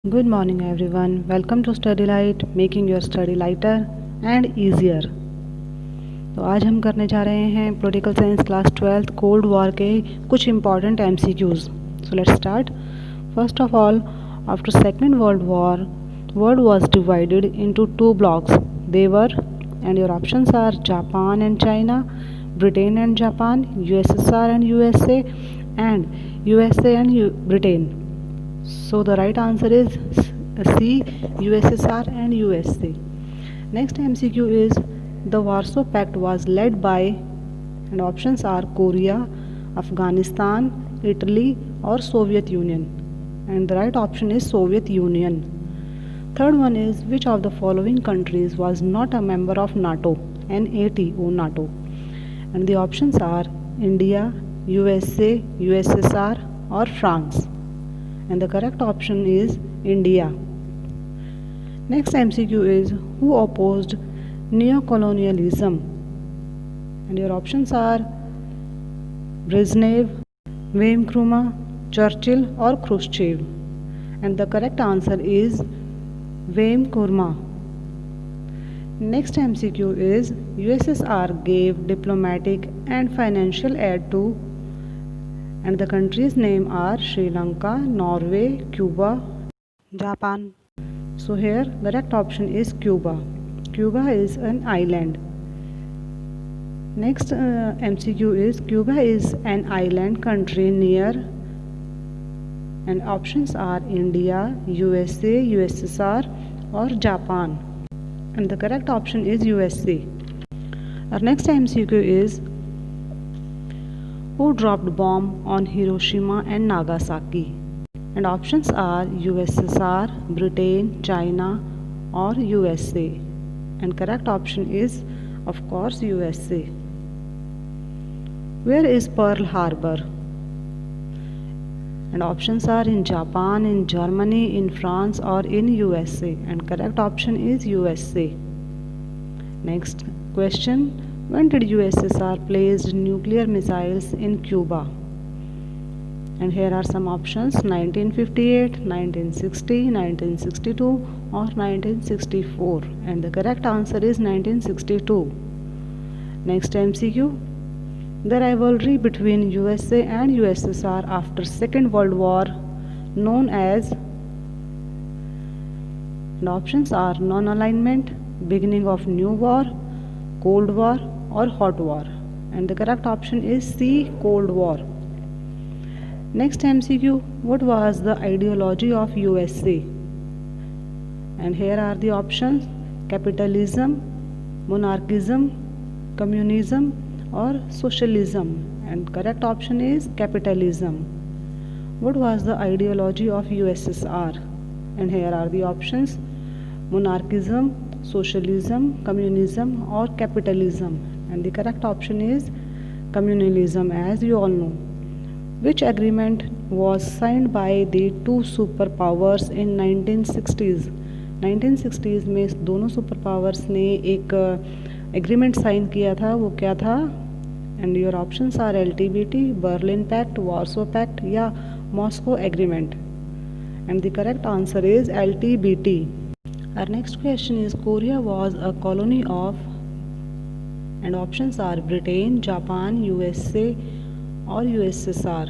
Good morning everyone. Welcome to Study Light, making your study lighter and easier. तो आज हम करने जा रहे हैं political science class 12th cold war के कुछ important MCQs. So let's start. First of all, after Second World War, world was divided into two blocks. They were, and your options are Japan and China, Britain and Japan, USSR and USA, and USA and Britain. So the right answer is C, USSR and USA. Next MCQ is the Warsaw Pact was led by, and options are Korea, Afghanistan, Italy or Soviet Union. And the right option is Soviet Union. Third one is which of the following countries was not a member of NATO, NATO. And the options are India, USA, USSR or France. And the correct option is India. Next MCQ is who opposed neocolonialism? And your options are Brezhnev, Wayne Nkrumah, Churchill or Khrushchev. And the correct answer is Wayne Nkrumah. Next MCQ is USSR gave diplomatic and financial aid to, and the countries' name are Sri Lanka, Norway, Cuba, Japan. So here the correct option is Cuba. Cuba is an island. Next MCQ is Cuba is an island country near, and options are India, USA, USSR or Japan. And the correct option is USA. Our next MCQ is who dropped bomb on Hiroshima and Nagasaki? And options are USSR, Britain, China or USA. And correct option is of course USA. Where is Pearl Harbor? And options are in Japan, in Germany, in France or in USA. And correct option is USA. Next question. When did USSR place nuclear missiles in Cuba? And here are some options: 1958, 1960, 1962 or 1964. And the correct answer is 1962. Next MCQ. The rivalry between USA and USSR after Second World War known as, and options are non-alignment, beginning of new war, Cold War or Hot War. And the correct option is C, Cold War. Next MCQ, what was the ideology of USA? And here are the options: capitalism, monarchism, communism or socialism. And correct option is capitalism. What was the ideology of USSR? And here are the options: monarchism, socialism, communism or capitalism. And the correct option is communalism, as you all know. Which agreement was signed by the two superpowers in 1960s? 1960s में दोनों super powers ने एक agreement sign किया था. वो क्या था? And your options are LTBT, Berlin pact, Warsaw pact या Moscow agreement. And the correct answer is LTBT. Our next question is Korea was a colony of, and options are Britain, Japan, USA or USSR.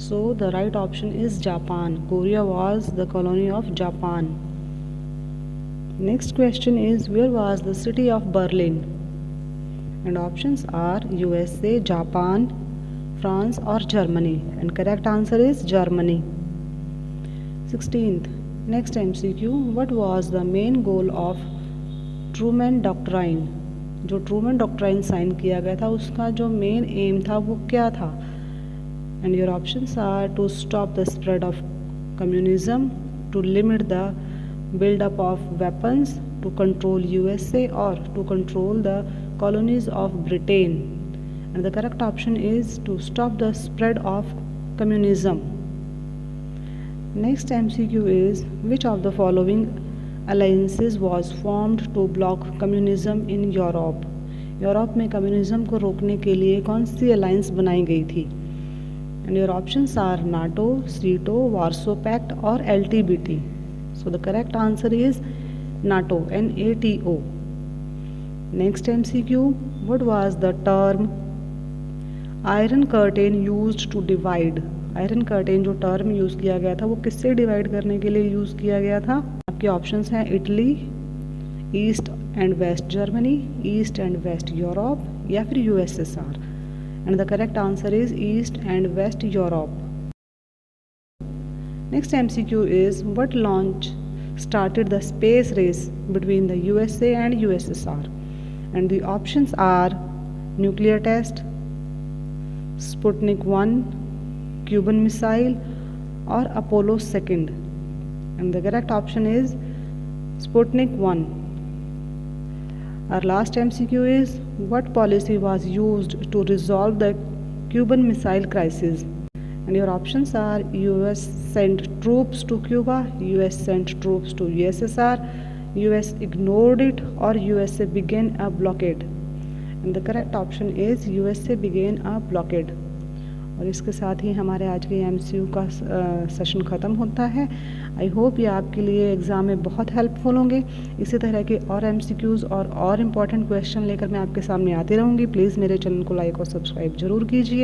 So the right option is Japan. Korea was the colony of Japan. Next question is where was the city of Berlin? And options are USA, Japan, France or Germany. And correct answer is Germany. 16th. Next MCQ, what was the main goal of Truman Doctrine? जो Truman doctrine sign किया गया था उसका जो main M था वो क्या था? And your options are to stop the spread of communism, to limit the buildup of weapons, to control USA or to control the colonies of Britain. And the correct option is to stop the spread of communism. Next MCQ is which of the following alliances was formed to block communism in Europe? Europe में communism को रोकने के लिए कौन सी alliance बनाई गई थी? and your options are NATO, SEATO, Warsaw Pact or LTBT. So the correct answer is NATO, NATO. Next MCQ, what was the term Iron Curtain used to divide? Iron Curtain जो term use किया गया था वो किससे divide करने के लिए use किया गया था? आपके ऑप्शंस हैं Italy, east and west Germany, east and west Europe या फिर USSR. And the correct answer is East and West Europe. Next MCQ is what launch started the space race between the USA and USSR? And the options are nuclear test, Sputnik 1, Cuban missile or Apollo 2nd. And the correct option is Sputnik 1. Our last MCQ is what policy was used to resolve the Cuban Missile Crisis? And your options are US sent troops to Cuba, US sent troops to USSR, US ignored it or USA began a blockade. And the correct option is USA began a blockade. और इसके साथ ही हमारे आज के MCQ का session ख़त्म होता है। आई होप ये आपके लिए एग्ज़ाम में बहुत हेल्पफुल होंगे। इसी तरह के और MCQs और इम्पॉर्टेंट क्वेश्चन लेकर मैं आपके सामने आती रहूँगी। प्लीज़ मेरे चैनल को लाइक और सब्सक्राइब ज़रूर कीजिए।